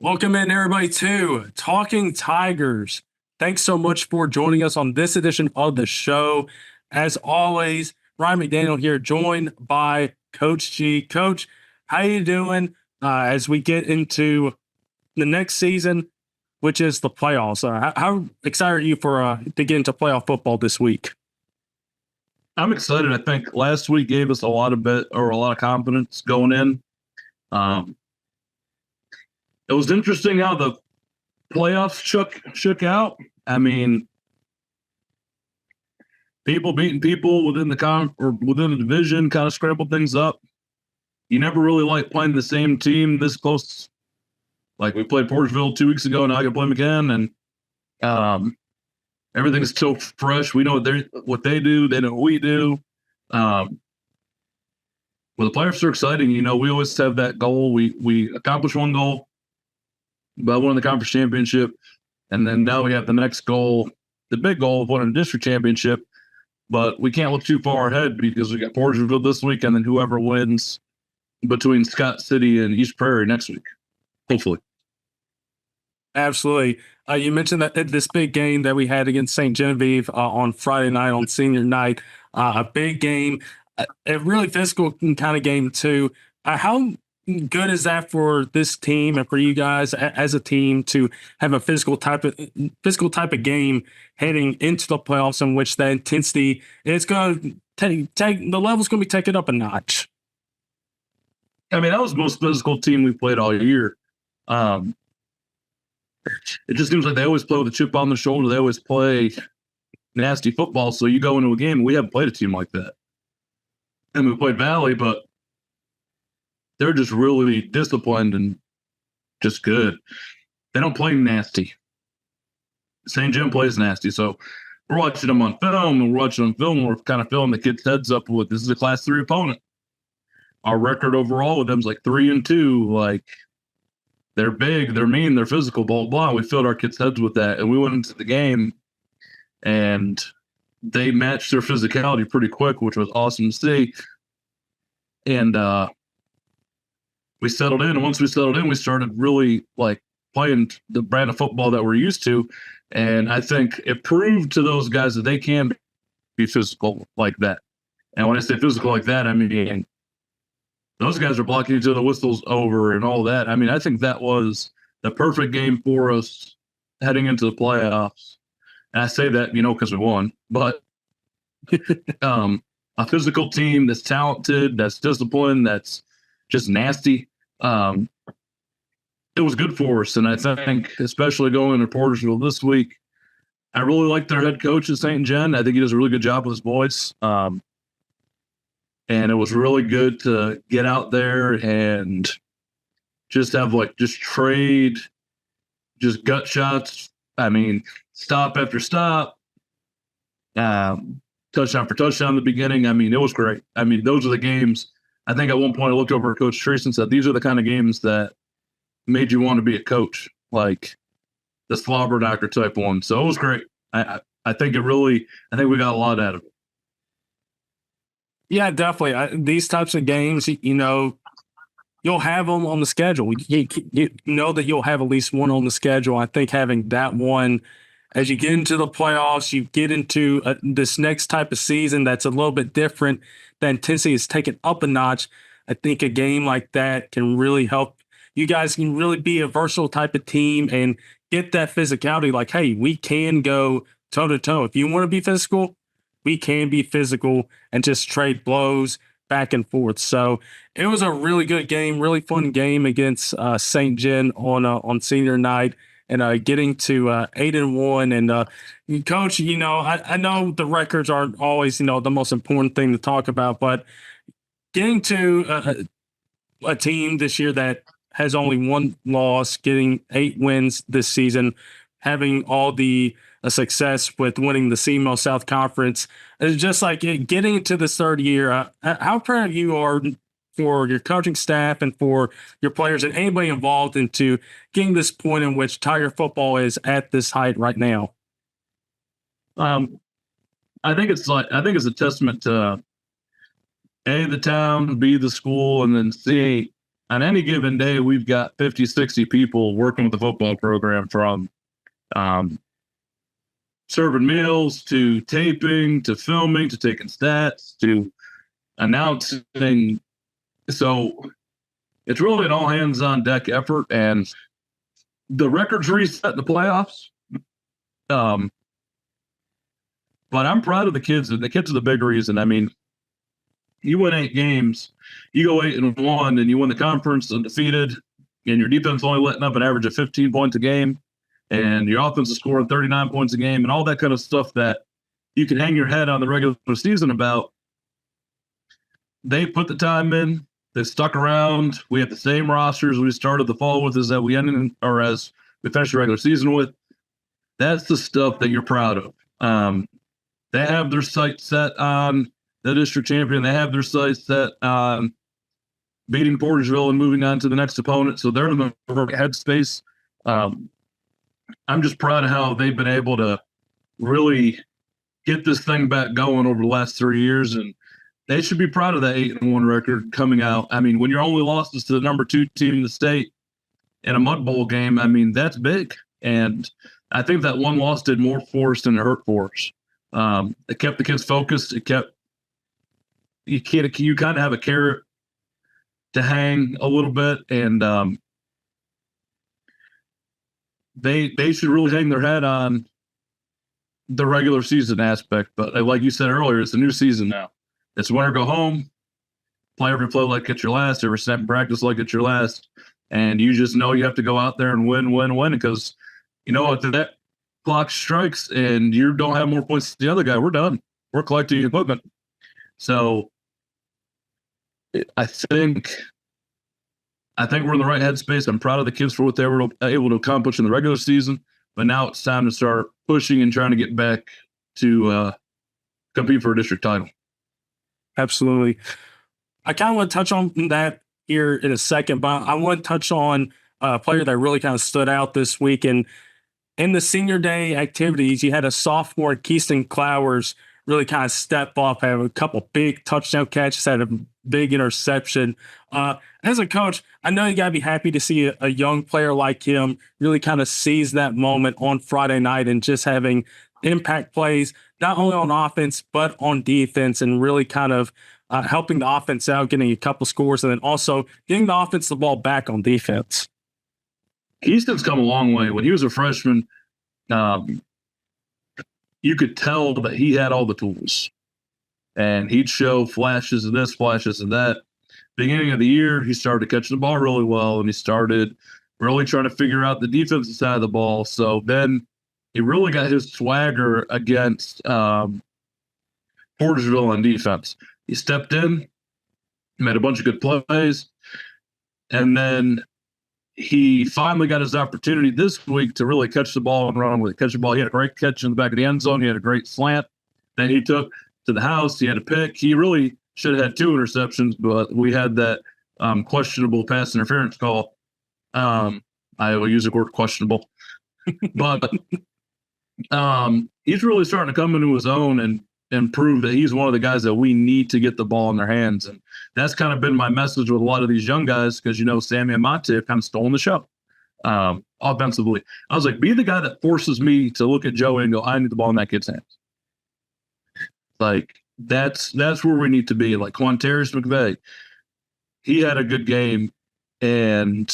Welcome in, everybody, to Talking Tigers. Thanks so much for joining us on this edition of the show. As always, Ryan McDaniel here, joined by Coach G. Coach, how you doing as we get into the next season, which is the playoffs? How excited are you for to get into playoff football this week? I'm excited. I think last week gave us a lot of confidence going in. It was interesting how the playoffs shook out. I mean, people beating people within within the division kind of scrambled things up. You never really like playing the same team this close. Like we played Portageville 2 weeks ago, now I can play them again, and everything's still fresh. We know what they do. They know what we do. Well, the playoffs are exciting. You know, we always have that goal. We accomplish one goal by winning the conference championship, and then now we have the next goal, the big goal of winning the district championship. But we can't look too far ahead because we got Portageville this week, and then whoever wins between Scott City and East Prairie next week, hopefully. Absolutely. You mentioned that this big game that we had against St. Genevieve on Friday night, on senior night, a big game, a really physical kind of game too. How good is that for this team and for you guys as a team to have a physical type of game heading into the playoffs, in which the intensity is going to take the level's going to be taken up a notch? I mean, that was the most physical team we played all year. It just seems like they always play with a chip on their shoulder. They always play nasty football. So you go into a game, we haven't played a team like that. And we played Valley, but they're just really disciplined and just good. They don't play nasty. St. Jim plays nasty. So we're watching them on film, and we're kind of filling the kids' heads up with, this is a Class 3 opponent. Our record overall with them is like 3-2. Like, they're big, they're mean, they're physical, blah, blah. We filled our kids' heads with that. And we went into the game, and they matched their physicality pretty quick, which was awesome to see. And we settled in. And once we settled in, we started really like playing the brand of football that we're used to. And I think it proved to those guys that they can be physical like that. And when I say physical like that, I mean, those guys are blocking each other, whistles over and all that. I mean, I think that was the perfect game for us heading into the playoffs. And I say that, because we won. But a physical team that's talented, that's disciplined, that's just nasty, it was good for us. And I think, especially going to Portageville this week, I really like their head coach at St. Gen. I think he does a really good job with his boys. And it was really good to get out there and just have trade, just gut shots. I mean, stop after stop, touchdown for touchdown in the beginning. I mean, it was great. I mean, those are the games. I think at one point I looked over at Coach Treese and said, these are the kind of games that made you want to be a coach, like the slobber knocker type one. So it was great. I think we got a lot out of it. Yeah, definitely. These types of games, you'll have them on the schedule. You know that you'll have at least one on the schedule. I think having that one, as you get into the playoffs, you get into this next type of season that's a little bit different. The intensity is taken up a notch. I think a game like that can really help. You guys can really be a versatile type of team and get that physicality. Like, hey, we can go toe-to-toe. If you want to be physical, we can be physical and just trade blows back and forth. So it was a really good game, really fun game against St. Gen on senior night, and getting to 8-1. And Coach, I know the records aren't always the most important thing to talk about, but getting to a team this year that has only one loss, getting 8 wins this season, having all the success with winning the CMO South Conference. It's just like getting into this third year. How proud you are for your coaching staff and for your players and anybody involved into getting this point in which Tiger football is at this height right now? I think it's a testament to A, the town, B, the school, and then C, on any given day, we've got 50, 60 people working with the football program, from serving meals to taping to filming to taking stats to announcing. So it's really an all hands on deck effort, and the records reset in the playoffs. But I'm proud of the kids, and the kids are the big reason. I mean, you win 8 games, you go 8-1, and you win the conference undefeated, and your defense only letting up an average of 15 points a game, and your offense is scoring 39 points a game, and all that kind of stuff that you can hang your head on the regular season about. They put the time in. They stuck around. We have the same rosters we started the fall with as that we ended in, or as we finished the regular season with. That's the stuff that you're proud of. They have their sights set on the district champion. They have their sights set on beating Portageville and moving on to the next opponent. So they're in the headspace. I'm just proud of how they've been able to really get this thing back going over the last 3 years, and they should be proud of that 8-1 record coming out. I mean, when your only loss is to the number 2 team in the state in a mud bowl game, I meof that's big. And I think that one loss did more for us than it hurt for us. It kept the kids focused. It kept you kind of have a carrot to hang a little bit, and they should really hang their head on the regular season aspect. But like you said earlier, it's a new season now. It's win or go home. Play every play like it's your last. Every snap in practice like it's your last. And you just know you have to go out there and win, because you know if that clock strikes and you don't have more points than the other guy, we're done. We're collecting equipment. So I think we're in the right headspace. I'm proud of the kids for what they were able to accomplish in the regular season, but now it's time to start pushing and trying to get back to compete for a district title. Absolutely. I kind of want to touch on that here in a second, but I want to touch on a player that really kind of stood out this week. And in the senior day activities, you had a sophomore, Keyston Clowers, really kind of step off, have a couple big touchdown catches, had a big interception. As a coach, I know you got to be happy to see a young player like him really kind of seize that moment on Friday night and just having impact plays, not only on offense, but on defense, and really kind of helping the offense out, getting a couple scores, and then also getting the offense the ball back on defense. Keyston's come a long way. When he was a freshman, you could tell that he had all the tools, and he'd show flashes of this, flashes of that. Beginning of the year, he started catching the ball really well, and he started really trying to figure out the defensive side of the ball. So then he really got his swagger against Portageville on defense. He stepped in, made a bunch of good plays, and then he finally got his opportunity this week to really catch the ball and run with it. Catch the ball. He had a great catch in the back of the end zone. He had a great slant. Then he took to the house. He had a pick. He really should have had 2 interceptions, but we had that questionable pass interference call. I will use the word questionable. But he's really starting to come into his own and prove that he's one of the guys that we need to get the ball in their hands. And that's kind of been my message with a lot of these young guys, because, Sammy and Monte have kind of stolen the show offensively. I was like, be the guy that forces me to look at Joey and go, I need the ball in that kid's hands. Like, that's where we need to be. Like Quantarius McVeigh, he had a good game, and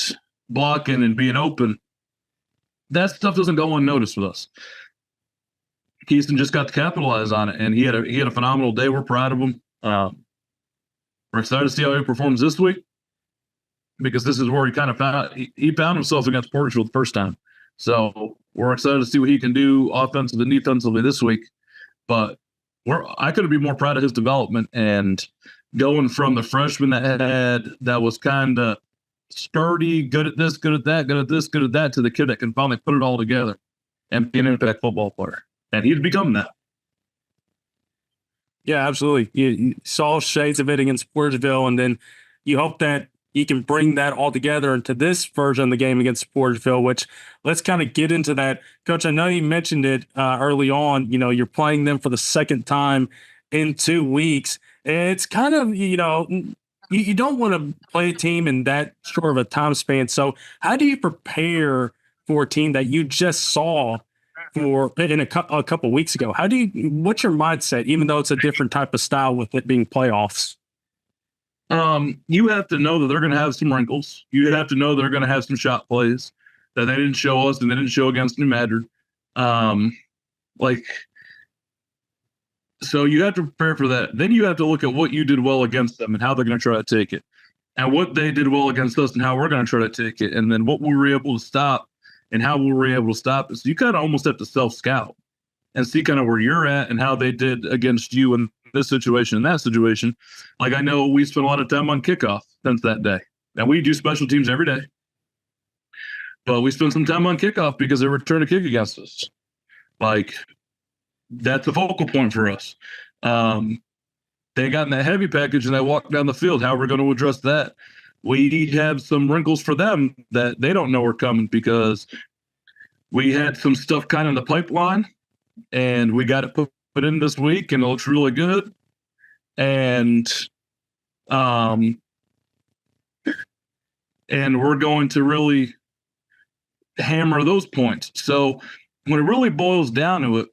blocking and being open, that stuff doesn't go unnoticed with us. Keyston just got to capitalize on it, and he had a phenomenal day. We're proud of him. We're excited to see how he performs this week, because this is where he kind of found himself against Portageville the first time. So we're excited to see what he can do offensively and defensively this week. But I couldn't be more proud of his development, and going from the freshman that was kind of sturdy, good at this, good at that, good at this, good at that, to the kid that can finally put it all together and be an impact football player. And he'd become that. Yeah, absolutely. You saw shades of it against Portageville, and then you hope that you can bring that all together into this version of the game against Portageville, which let's kind of get into that. Coach, I know you mentioned it early on. You're playing them for the second time in 2 weeks. It's kind of, you don't want to play a team in that short of a time span. So how do you prepare for a team that you just saw for in a couple of weeks ago? What's your mindset, even though it's a different type of style with it being playoffs? You have to know that they're going to have some wrinkles. You have to know they're going to have some shot plays that they didn't show us and they didn't show against New Madrid. So you have to prepare for that. Then you have to look at what you did well against them and how they're going to try to take it, and what they did well against us and how we're going to try to take it, and then what we were able to stop and how we were able to stop it. So you kind of almost have to self-scout and see kind of where you're at and how they did against you in this situation and that situation. Like, I know we spent a lot of time on kickoff since that day. Now, we do special teams every day, but we spent some time on kickoff because they returned a kick against us. Like, that's a focal point for us. They got in that heavy package and they walked down the field. How we're going to address that? We have some wrinkles for them that they don't know are coming, because we had some stuff kind of in the pipeline and we got it put in this week and it looks really good. And we're going to really hammer those points. So when it really boils down to it,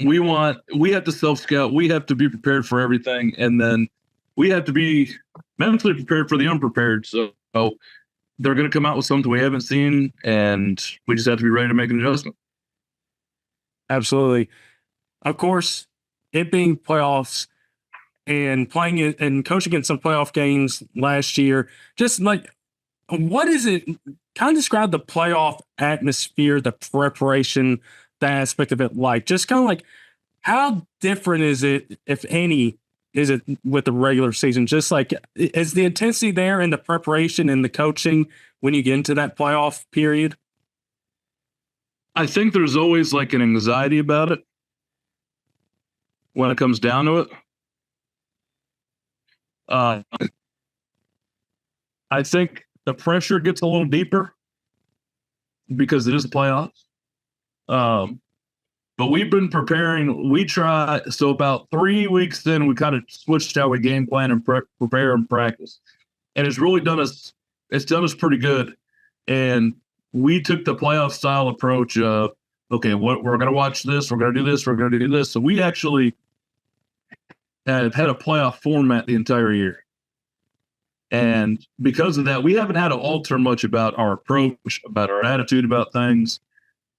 we have to self-scout. We have to be prepared for everything. And then we have to be mentally prepared for the unprepared. So they're going to come out with something we haven't seen, and we just have to be ready to make an adjustment. Absolutely. Of course, it being playoffs and playing it and coaching in some playoff games last year, just like, what is it? Kind of describe the playoff atmosphere, the preparation, the aspect of it like. Just kind of like, how different is it, if any, is it with the regular season? Just like, is the intensity there in the preparation and the coaching when you get into that playoff period? I think there's always like an anxiety about it when it comes down to it. I think the pressure gets a little deeper because it is the playoffs. But we've been preparing. So about 3 weeks in, we kind of switched how we game plan and prepare and practice. And it's really done us pretty good. And we took the playoff style approach of, okay, we're going to watch this, we're going to do this, we're going to do this. So we actually have had a playoff format the entire year. And because of that, we haven't had to alter much about our approach, about our attitude about things.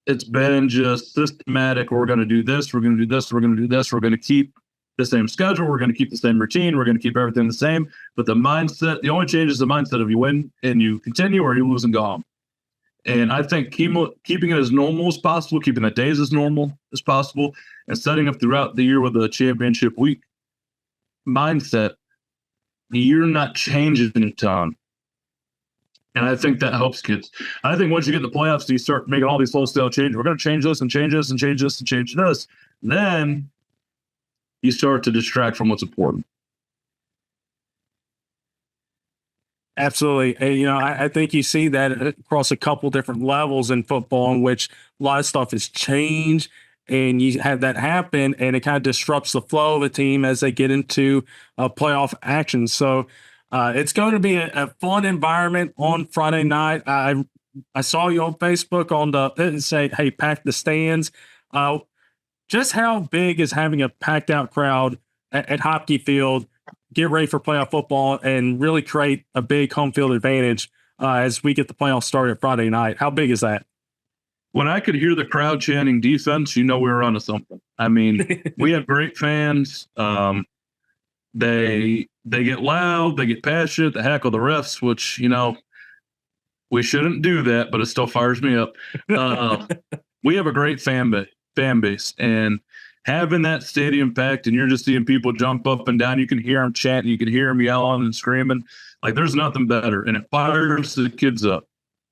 It's been just systematic. We're going to do this, we're going to do this, we're going to do this. We're going to keep the same schedule. We're going to keep the same routine. We're going to keep everything the same. But the only change is the mindset of you win and you continue, or you lose and go home. And I think keeping it as normal as possible, keeping the days as normal as possible, and setting up throughout the year with a championship week mindset, you're not changing a ton. And I think that helps kids. I think once you get in the playoffs, you start making all these wholesale changes. We're going to change this and change this and change this and change this. Then you start to distract from what's important. Absolutely. And, I think you see that across a couple different levels in football, in which a lot of stuff has changed, and you have that happen, and it kind of disrupts the flow of the team as they get into playoff action. So it's going to be a fun environment on Friday night. I saw you on Facebook and say, hey, pack the stands. Just how big is having a packed out crowd at Hockey Field, get ready for playoff football, and really create a big home field advantage as we get the playoffs started Friday night? How big is that? When I could hear the crowd chanting defense, we were onto something. I mean, we have great fans. They get loud, they get passionate, they heckle the refs, which, we shouldn't do that, but it still fires me up. We have a great fan base, and having that stadium packed and you're just seeing people jump up and down, you can hear them chanting, you can hear them yelling and screaming. Like, there's nothing better, and it fires the kids up.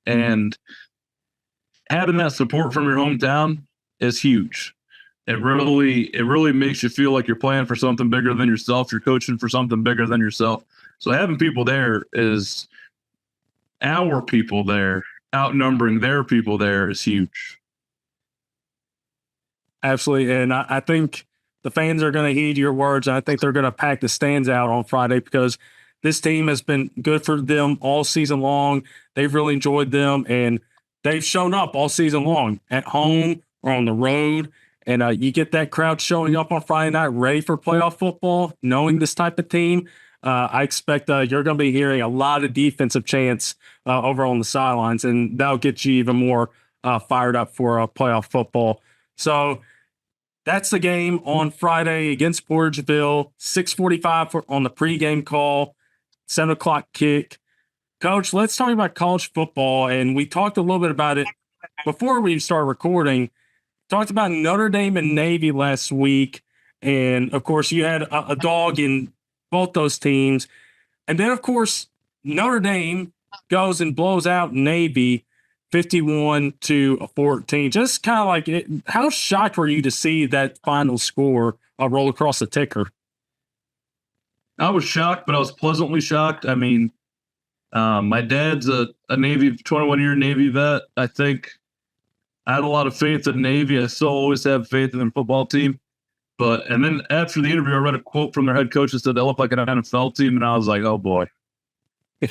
And having that support from your hometown is huge. It really makes you feel like you're playing for something bigger than yourself. You're coaching for something bigger than yourself. So having people there is our people there, outnumbering their people there, is huge. Absolutely. And I think the fans are going to heed your words. I think they're going to pack the stands out on Friday, because This team has been good for them all season long. They've really enjoyed them, and they've shown up all season long at home or on the road. And you get that crowd showing up on Friday night ready for playoff football, knowing this type of team. I expect you're going to be hearing a lot of defensive chants over on the sidelines, and that'll get you even more fired up for playoff football. So that's the game on Friday against Portageville, 6:45 on the pregame call, 7 o'clock kick. Coach, let's talk about college football. And we talked a little bit about it before we started recording. Talked about Notre Dame and Navy last week. And, of course, you had a dog in both those teams. And then, of course, Notre Dame goes and blows out Navy 51-14. Just kind of like, how shocked were you to see that final score roll across the ticker? I was shocked, but I was pleasantly shocked. I mean, my dad's a Navy, 21-year Navy vet. I think I had a lot of faith in Navy. I still always have faith in their football team. And then after the interview, I read a quote from their head coach that said they look like an NFL team, and I was like, oh boy. I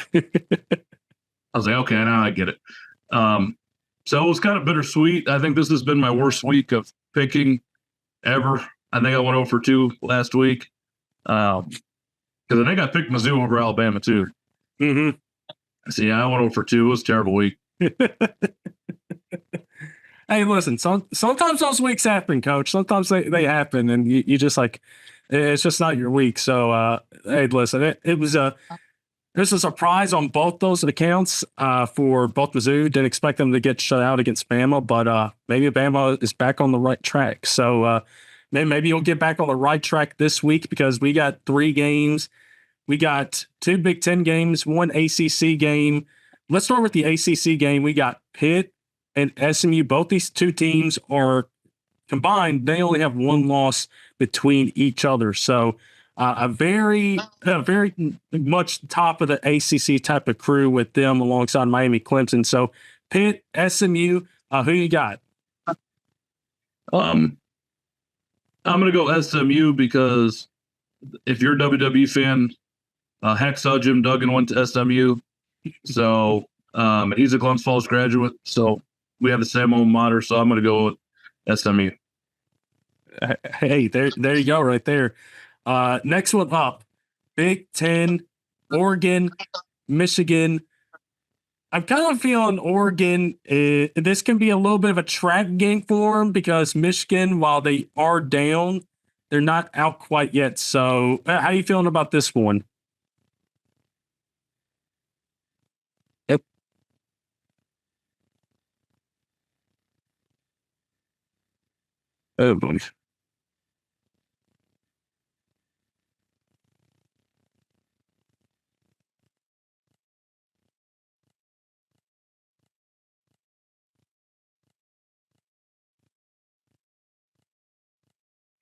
was like, okay, now I get it. So it was kind of bittersweet. I think this has been my worst week of picking ever. I think I went 0 for 2 last week. Because I think I picked Mizzou over Alabama too. Mm-hmm. So yeah, I went 0 for 2. It was a terrible week. Hey, listen, sometimes those weeks happen, Coach. Sometimes they happen, and you just like, it's just not your week. So, hey, listen, it was a surprise on both those accounts for both Mizzou. Didn't expect them to get shut out against Bama, but maybe Bama is back on the right track. So maybe you'll get back on the right track this week because we got 3 games. We got 2 Big Ten games, 1 ACC game. Let's start with the ACC game. We got Pitt and SMU. Both these 2 teams are combined. They only have 1 loss between each other. So a very much top of the ACC type of crew with them alongside Miami, Clemson. So Pitt, SMU, who you got? I'm going to go SMU because if you're a WWE fan, Hacksaw Jim Duggan went to SMU. So he's a Glens Falls graduate. So we have the same alma mater. So I'm going to go with SMU. Hey, there you go right there. Next one up, Big Ten, Oregon, Michigan. I'm kind of feeling Oregon, this can be a little bit of a trap game for them because Michigan, while they are down, they're not out quite yet. So how are you feeling about this one? Yep. Oh, boy.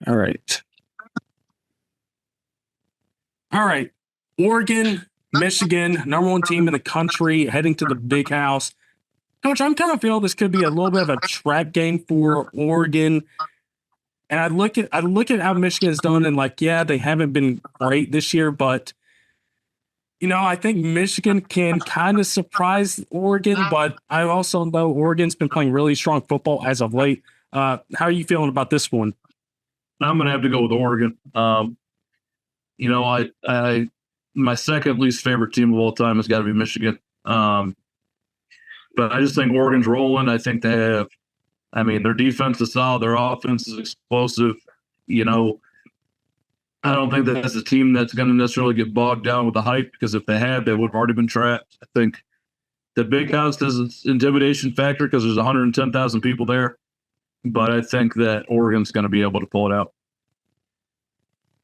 All right. Oregon, Michigan, #1 team in the country, heading to the Big House. Coach, I'm kind of feeling this could be a little bit of a trap game for Oregon. And I look at how Michigan's done, and like, yeah, they haven't been great this year, but I think Michigan can kind of surprise Oregon, but I also know Oregon's been playing really strong football as of late. How are you feeling about this one? I'm going to have to go with Oregon. My second least favorite team of all time has got to be Michigan. But I just think Oregon's rolling. I think they have, their defense is solid. Their offense is explosive. I don't think that's a team that's going to necessarily get bogged down with the hype because if they had, they would have already been trapped. I think the Big House has an intimidation factor because there's 110,000 people there. But I think that Oregon's going to be able to pull it out.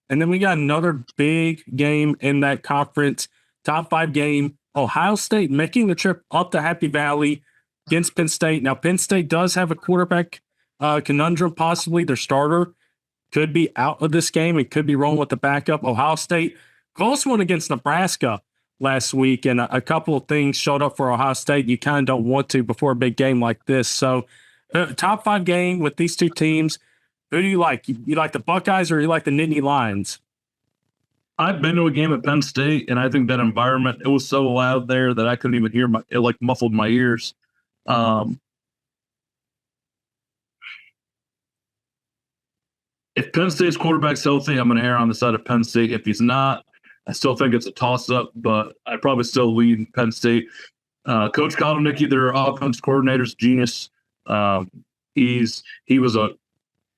And then we got another big game in that conference, top 5 game. Ohio State making the trip up to Happy Valley against Penn State. Now, Penn State does have a quarterback conundrum, possibly. Their starter could be out of this game and could be rolling with the backup. Ohio State, close one against Nebraska last week, and a couple of things showed up for Ohio State you kind of don't want to before a big game like this. So, top 5 game with these 2 teams. Who do you like? You like the Buckeyes or you like the Nittany Lions? I've been to a game at Penn State, and I think that environment, it was so loud there that I couldn't even hear it like muffled my ears. If Penn State's quarterback's healthy, I'm going to err on the side of Penn State. If he's not, I still think it's a toss-up, but I probably still lean Penn State. Coach Dominick, their offense coordinator's genius. He was a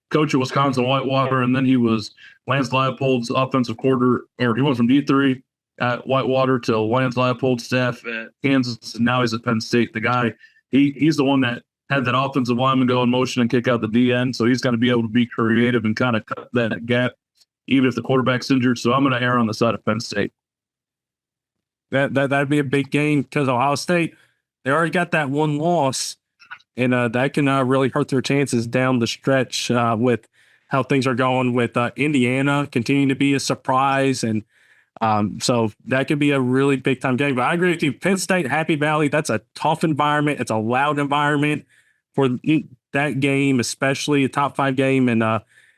coach at Wisconsin Whitewater, and then he was Lance Leipold's offensive coordinator, or he went from D3 at Whitewater to Lance Leipold's staff at Kansas, and now he's at Penn State. The guy, he's the one that had that offensive lineman go in motion and kick out the DN, so he's going to be able to be creative and kind of cut that gap, even if the quarterback's injured. So I'm going to err on the side of Penn State. That'd be a big game because Ohio State, they already got that one loss, and that can really hurt their chances down the stretch with how things are going with Indiana continuing to be a surprise. And so that could be a really big time game. But I agree with you. Penn State, Happy Valley, that's a tough environment. It's a loud environment for that game, especially a top 5 game. And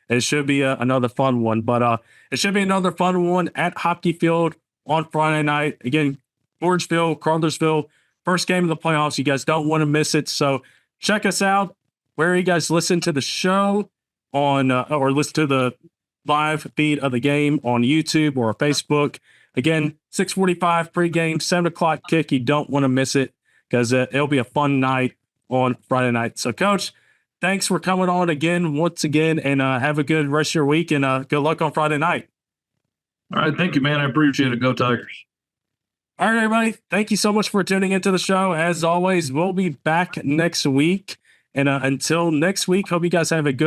it should be another fun one. But it should be another fun one at Hockey Field on Friday night. Again, Portageville, Caruthersville, first game of the playoffs. You guys don't want to miss it. So check us out where you guys listen to the show on or listen to the live feed of the game on YouTube or Facebook. Again, 6:45 pregame, 7 o'clock kick. You don't want to miss it because it'll be a fun night on Friday night. So, Coach, thanks for coming on once again, and have a good rest of your week, and good luck on Friday night. All right. Thank you, man. I appreciate it. Go Tigers. All right, everybody. Thank you so much for tuning into the show. As always, we'll be back next week. And until next week, hope you guys have a good